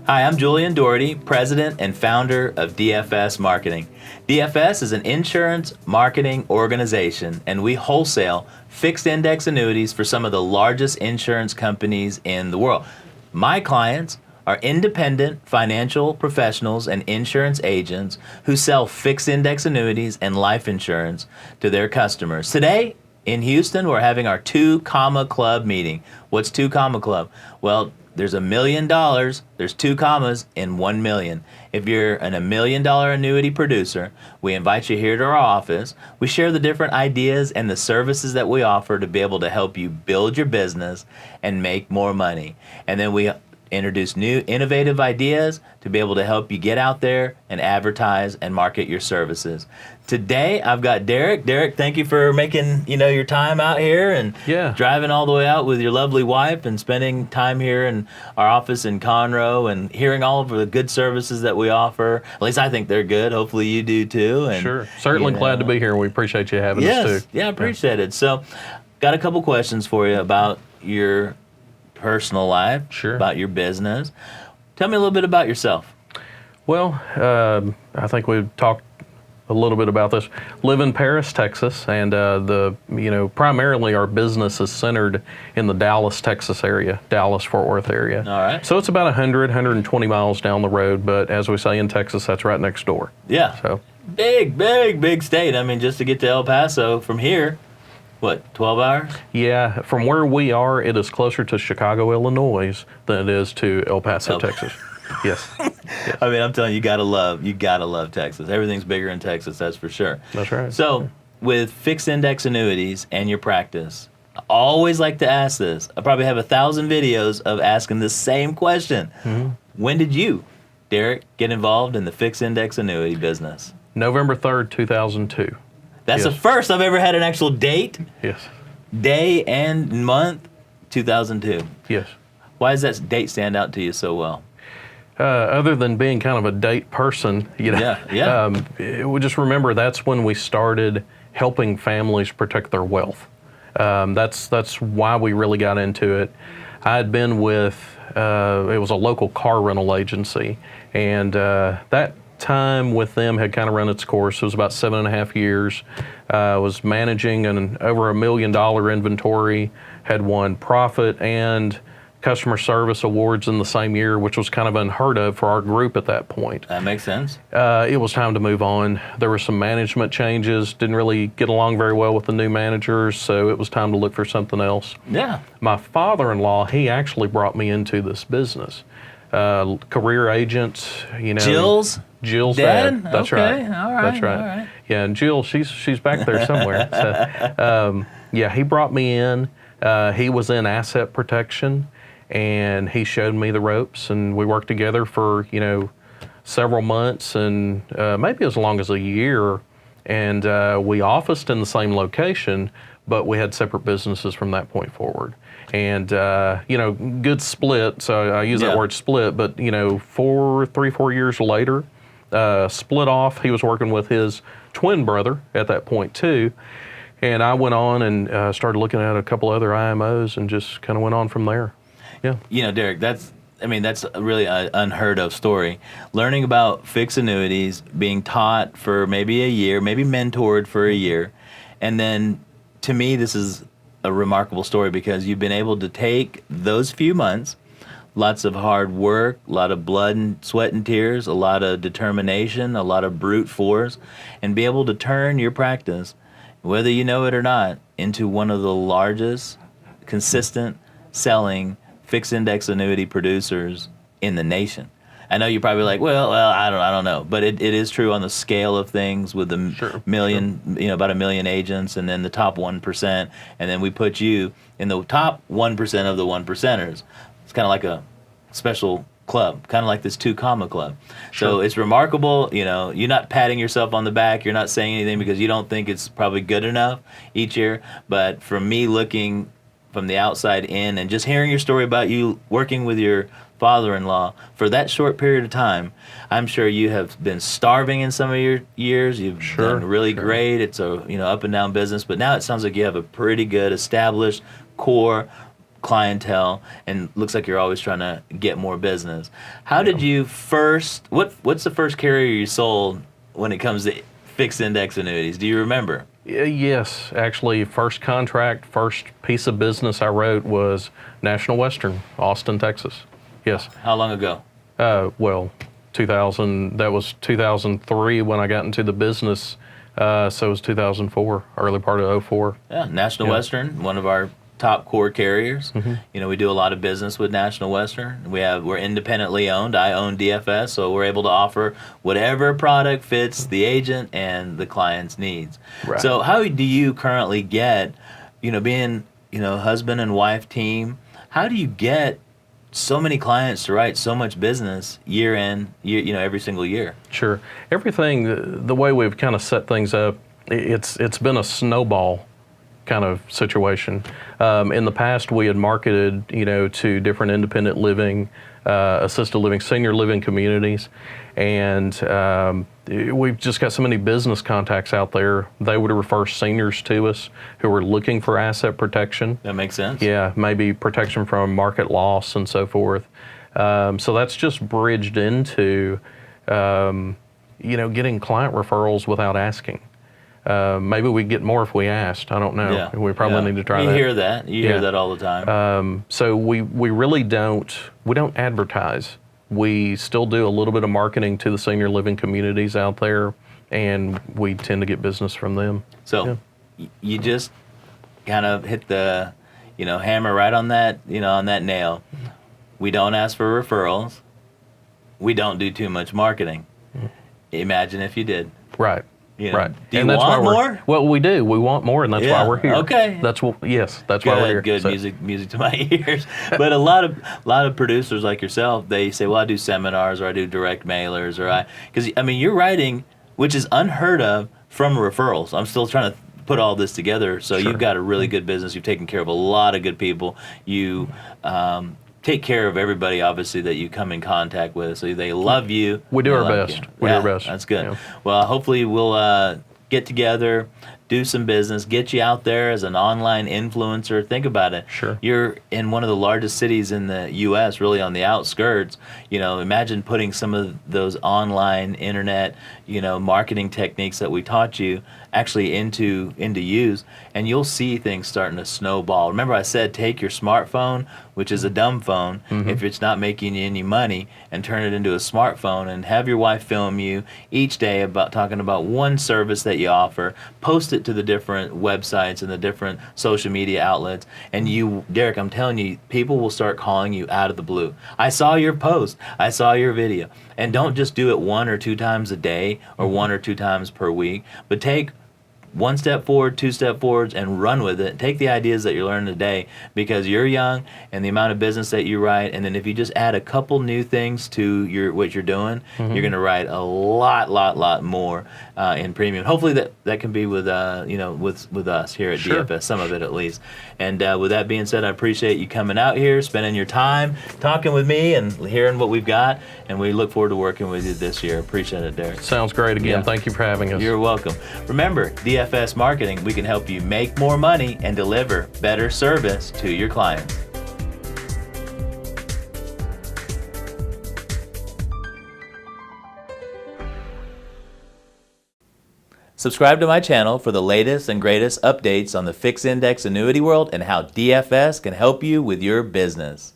Hi, I'm Julian Dougharty, President and Founder of DFS Marketing. DFS is an insurance marketing organization, and we wholesale fixed index annuities for some of the largest insurance companies in the world. My clients are independent financial professionals and insurance agents who sell fixed index annuities and life insurance to their customers. Today, in Houston, we're having our 2 Comma Club meeting. What's 2 Comma Club? Well, there's $1 million, there's 2 commas in 1 million. If you're an $1 million annuity producer, we invite you here to our office. We share the different ideas and the services that we offer to be able to help you build your business and make more money. And then we introduce new innovative ideas to be able to help you get out there and advertise and market your services. Today, I've got Derek. Derek, thank you for making your time out here and driving all the way out with your lovely wife and spending time here in our office in Conroe and hearing all of the good services that we offer. At least I think they're good. Hopefully you do too. And, sure. Certainly glad to be here. We appreciate you having us too. Yeah, I appreciate it. So, got a couple questions for you about your personal life, about your business. Tell me a little bit about yourself. Well, I think we've talked a little bit about this. Live in Paris, Texas, and primarily our business is centered in the Dallas, Texas area, Dallas-Fort Worth area. All right. So it's about 120 miles down the road, but as we say in Texas, that's right next door. Yeah. So big state. I mean, just to get to El Paso from here, what, 12 hours? Yeah, from where we are, it is closer to Chicago, Illinois than it is to El Paso, Texas. Yes. I mean, I'm telling you, you gotta love Texas. Everything's bigger in Texas, that's for sure. That's right. So, with fixed index annuities and your practice, I always like to ask this. I probably have 1,000 videos of asking the same question. Mm-hmm. When did you, Derek, get involved in the fixed index annuity business? November 3rd, 2002. That's the first I've ever had an actual date. Yes. Day and month, 2002. Yes. Why does that date stand out to you so well? Other than being kind of a date person, we just remember that's when we started helping families protect their wealth. That's why we really got into it. I had been with, it was a local car rental agency, and that time with them had kind of run its course. It was about 7.5 years. I was managing an over $1 million inventory, had won profit and customer service awards in the same year, which was kind of unheard of for our group at that point. That makes sense. It was time to move on. There were some management changes, didn't really get along very well with the new managers, so it was time to look for something else. Yeah. My father-in-law, he actually brought me into this business. Career agent, Jill's dad? That's okay. right. All right. That's right. All right. Yeah, and Jill, she's back there somewhere. So, he brought me in. He was in asset protection, and he showed me the ropes, and we worked together for several months and maybe as long as a year. And we officed in the same location, but we had separate businesses from that point forward. And good split. So I use that word split, but 4 years later, split off. He was working with his twin brother at that point too, and I went on and started looking at a couple other IMOs and just kind of went on from there. Yeah. Derek, that's really an unheard of story. Learning about fixed annuities, being taught for maybe a year, maybe mentored for a year, and then to me this is a remarkable story because you've been able to take those few months, lots of hard work, a lot of blood and sweat and tears, a lot of determination, a lot of brute force, and be able to turn your practice, whether you know it or not, into one of the largest, consistent selling fixed index annuity producers in the nation. I know you're probably like, well, I don't know, but it is true on the scale of things with the million, about 1 million agents, and then the top 1%, and then we put you in the top 1% of the 1%ers. It's kind of like a special club, kind of like this 2 Comma Club. So it's remarkable. You're not patting yourself on the back. You're not saying anything because you don't think it's probably good enough each year. But from me looking from the outside in and just hearing your story about you working with your father-in-law for that short period of time, I'm sure you have been starving in some of your years. You've done really great. It's a up and down business, but now it sounds like you have a pretty good established core clientele, and looks like you're always trying to get more business. How did you first? What's the first carrier you sold when it comes to fixed index annuities? Do you remember? Yes, actually, first contract, first piece of business I wrote was National Western, Austin, Texas. Yes. How long ago? Well, 2000. That was 2003 when I got into the business. So it was 2004, early part of '04. Yeah, National Western, one of our top core carriers. You know, we do a lot of business with National Western. We're independently owned. I own DFS, so we're able to offer whatever product fits the agent and the client's needs. Right. So how do you currently get, being, husband and wife team, how do you get so many clients to write so much business year in, every single year? Sure. Everything, the way we've kind of set things up, it's been a snowball kind of situation. In the past, we had marketed, to different independent living, assisted living, senior living communities, and we've just got so many business contacts out there. They would refer seniors to us who are looking for asset protection. That makes sense. Yeah, maybe protection from market loss and so forth. So that's just bridged into, getting client referrals without asking. Maybe we'd get more if we asked. I don't know. Yeah. We probably need to try that. You hear that. You hear that all the time. So we really don't advertise. We still do a little bit of marketing to the senior living communities out there, and we tend to get business from them. So you just kind of hit the, hammer right on that, on that nail. We don't ask for referrals. We don't do too much marketing. Imagine if you did. Right. Right. Do you want more? Well, we do. We want more, and that's why we're here. Okay. That's why we're here. Good music to my ears. But a lot of producers like yourself, they say, well, I do seminars, or I do direct mailers, because you're writing, which is unheard of, from referrals. I'm still trying to put all this together. So Sure. You've got a really good business. You've taken care of a lot of good people. You take care of everybody, obviously, that you come in contact with. So they love you. We do our best. We do our best. That's good. Yeah. Well, hopefully we'll get together, do some business, get you out there as an online influencer. Think about it. Sure. You're in one of the largest cities in the U.S., really on the outskirts. Imagine putting some of those online internet, marketing techniques that we taught you actually into use, and you'll see things starting to snowball. Remember I said take your smartphone, which is a dumb phone, if it's not making you any money, and turn it into a smartphone, and have your wife film you each day talking about one service that you offer, post it to the different websites and the different social media outlets, and you, Derek, I'm telling you, people will start calling you out of the blue. I saw your post, I saw your video. And don't just do it 1 or 2 times a day or 1 or 2 times per week, but take 1 step forward, 2 step forwards, and run with it. Take the ideas that you're learning today, because you're young, and the amount of business that you write, and then if you just add a couple new things to what you're doing, you're going to write a lot more in premium. Hopefully that can be with with us here at Sure. DFS, some of it at least. And with that being said, I appreciate you coming out here, spending your time talking with me and hearing what we've got, and we look forward to working with you this year. Appreciate it, Derek. Sounds great again. Yeah. Thank you for having us. You're welcome. Remember, DFS Marketing, we can help you make more money and deliver better service to your clients. Subscribe to my channel for the latest and greatest updates on the fixed index annuity world and how DFS can help you with your business.